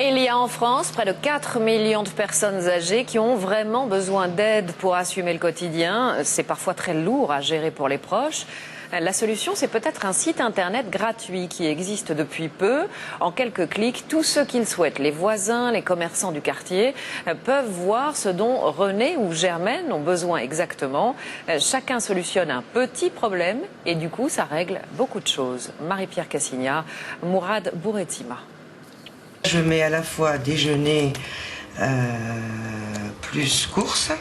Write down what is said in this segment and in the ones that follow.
Il y a en France près de 4 millions de personnes âgées qui ont vraiment besoin d'aide pour assumer le quotidien. C'est parfois très lourd à gérer pour les proches. La solution, c'est peut-être un site internet gratuit qui existe depuis peu. En quelques clics, tous ceux qui le souhaitent, les voisins, les commerçants du quartier, peuvent voir ce dont René ou Germaine ont besoin exactement. Chacun solutionne un petit problème et du coup, ça règle beaucoup de choses. Marie-Pierre Cassigna, Mourad Bouretima. Je mets à la fois déjeuner plus courses.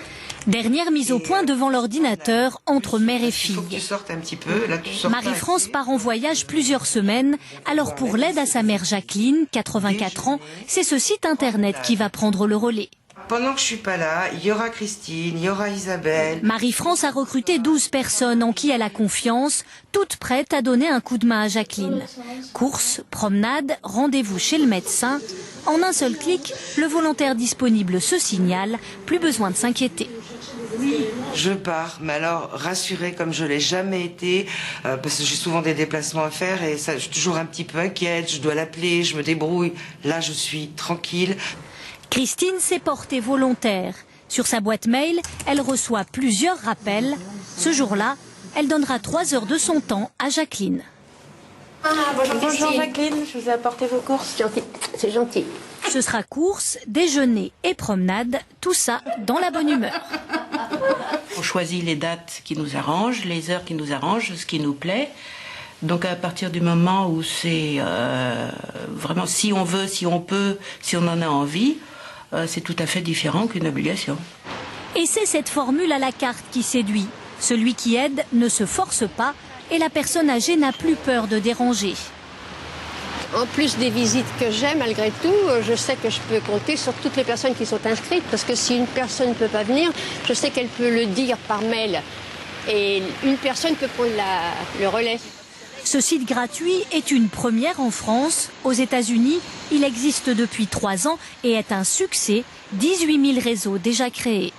Dernière mise au point devant l'ordinateur entre mère et fille. Il faut que tu sortes un petit peu. Là, tu sors Marie-France part en voyage plusieurs semaines. Alors pour l'aide à sa mère Jacqueline, 84 ans, c'est ce site internet qui va prendre le relais. Pendant que je suis pas là, il y aura Christine, il y aura Isabelle. Marie-France a recruté 12 personnes en qui elle a confiance, toutes prêtes à donner un coup de main à Jacqueline. Courses, promenades, rendez-vous chez le médecin. En un seul clic, le volontaire disponible se signale, plus besoin de s'inquiéter. Je pars, mais alors rassurée comme je l'ai jamais été, parce que j'ai souvent des déplacements à faire et ça, je suis toujours un petit peu inquiète, je dois l'appeler, je me débrouille. Là, je suis tranquille. Christine s'est portée volontaire. Sur sa boîte mail, elle reçoit plusieurs rappels. Ce jour-là, elle donnera 3 heures de son temps à Jacqueline. Bonjour Jacqueline, je vous ai apporté vos courses. Gentil, c'est gentil. Ce sera courses, déjeuner et promenade, tout ça dans la bonne humeur. On choisit les dates qui nous arrangent, les heures qui nous arrangent, ce qui nous plaît. Donc à partir du moment où c'est vraiment si on veut, si on peut, si on en a envie, c'est tout à fait différent qu'une obligation. Et c'est cette formule à la carte qui séduit. Celui qui aide ne se force pas et la personne âgée n'a plus peur de déranger. En plus des visites que j'ai, malgré tout, je sais que je peux compter sur toutes les personnes qui sont inscrites. Parce que si une personne ne peut pas venir, je sais qu'elle peut le dire par mail. Et une personne peut prendre le relais. Ce site gratuit est une première en France. Aux États-Unis, il existe depuis 3 ans et est un succès. 18 000 réseaux déjà créés.